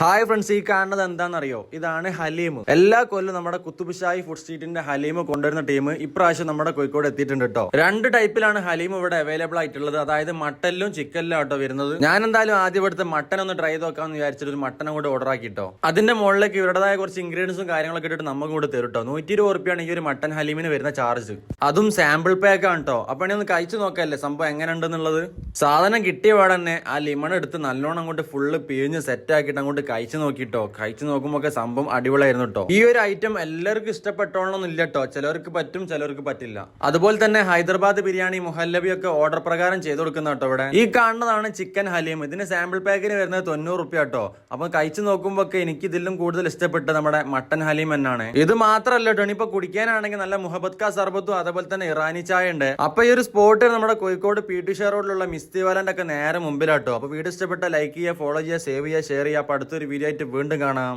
Hi friends, ഈ കാണുന്നത് എന്താണെന്നറിയോ? ഇതാണ് ഹലീം. എല്ലാ കൊല്ലം നമ്മുടെ കുത്തുബുഷായി ഫുഡ് സ്ട്രീറ്റിന്റെ ഹലീം കൊണ്ടുവരുന്ന ടീം ഇപ്രാവശ്യം നമ്മുടെ കോഴിക്കോട് എത്തിയിട്ടുണ്ട് കേട്ടോ. രണ്ട് ടൈപ്പിലാണ് ഹലീം ഇവിടെ അവൈലബിൾ ആയിട്ടുള്ളത്. അതായത് മട്ടനിലും ചിക്കനിലും ആട്ടോ വരുന്നത്. ഞാൻ എന്തായാലും ആദ്യം ഇവിടുത്തെ മട്ടൻ ഒന്ന് ട്രൈ നോക്കാമെന്ന് വിചാരിച്ചിട്ട് ഒരു മട്ടനും കൂടെ ഓർഡർ ആക്കിട്ടോ. അതിന്റെ മുകളിലേക്ക് ഇവരുടേതായ കുറച്ച് ഇൻഗ്രീഡിയൻസും കാര്യങ്ങളൊക്കെ ഇട്ടിട്ട് നമുക്ക് കൂടെ തരും കേട്ടോ. 120 റുപ്യാണ് ഈ ഒരു മട്ടൻ ഹലീമിന് വരുന്ന ചാർജ്. അതും സാമ്പിൾ പാക്ക് ആണ് കേട്ടോ. അപ്പൊ ഒന്ന് കഴിച്ചു നോക്കല്ലേ സംഭവം എങ്ങനെ ഉണ്ടെന്നുള്ളത്. സാധനം കിട്ടിയ പാടെ തന്നെ ആ ലിമൺ എടുത്ത് നല്ലോണം അങ്ങോട്ട് ഫുള്ള് പിഴിഞ്ഞ് സെറ്റ് ആക്കിയിട്ട് അങ്ങോട്ട് കഴിച്ചു നോക്കിട്ടോ. കഴിച്ചു നോക്കുമ്പോ സംഭവം അടിപൊളിയായിരുന്നു കേട്ടോ. ഈ ഒരു ഐറ്റം എല്ലാവർക്കും ഇഷ്ടപ്പെട്ടോളണമെന്നില്ല കേട്ടോ. ചിലർക്ക് പറ്റും, ചിലർക്ക് പറ്റില്ല. അതുപോലെ തന്നെ ഹൈദരാബാദ് ബിരിയാണി, മുഹല്ലബി ഒക്കെ ഓർഡർ പ്രകാരം ചെയ്ത് കൊടുക്കുന്ന കേട്ടോ. ഇവിടെ ഈ കാണുന്നതാണ് ചിക്കൻ ഹലീം. ഇതിന് സാമ്പിൾ പാക്കിന് വരുന്നത് 90 റുപ്യ കേട്ടോ. അപ്പൊ കഴിച്ചു നോക്കുമ്പോ എനിക്ക് ഇതിലും കൂടുതൽ ഇഷ്ടപ്പെട്ടത് നമ്മുടെ മട്ടൻ ഹലീം എന്നാണ്. ഇത് മാത്രമല്ല കേട്ടോ, ഇനിയിപ്പോ കുടിക്കാനാണെങ്കിൽ നല്ല മുഹബത് കാ സർബത്തും അതുപോലെ തന്നെ ഇറാനി ചായ ഉണ്ട്. അപ്പൊ ഈ ഒരു സ്പോട്ട് നമ്മുടെ കോഴിക്കോട് PTC റോഡിലുള്ള മിസ്തി വാലന്റെ ഒക്കെ നേരെ മുമ്പിലാട്ടോ. അപ്പൊ വീഡിയോ ഇഷ്ടപ്പെട്ട ലൈക്ക് ചെയ്യുക, ഫോളോ ചെയ്യുക, സേവ് ചെയ്യുക, ഷെയർ ചെയ്യുക. അപ്പൊ അടുത്തൊരു വീഡിയോ ആയിട്ട് വീണ്ടും കാണാം.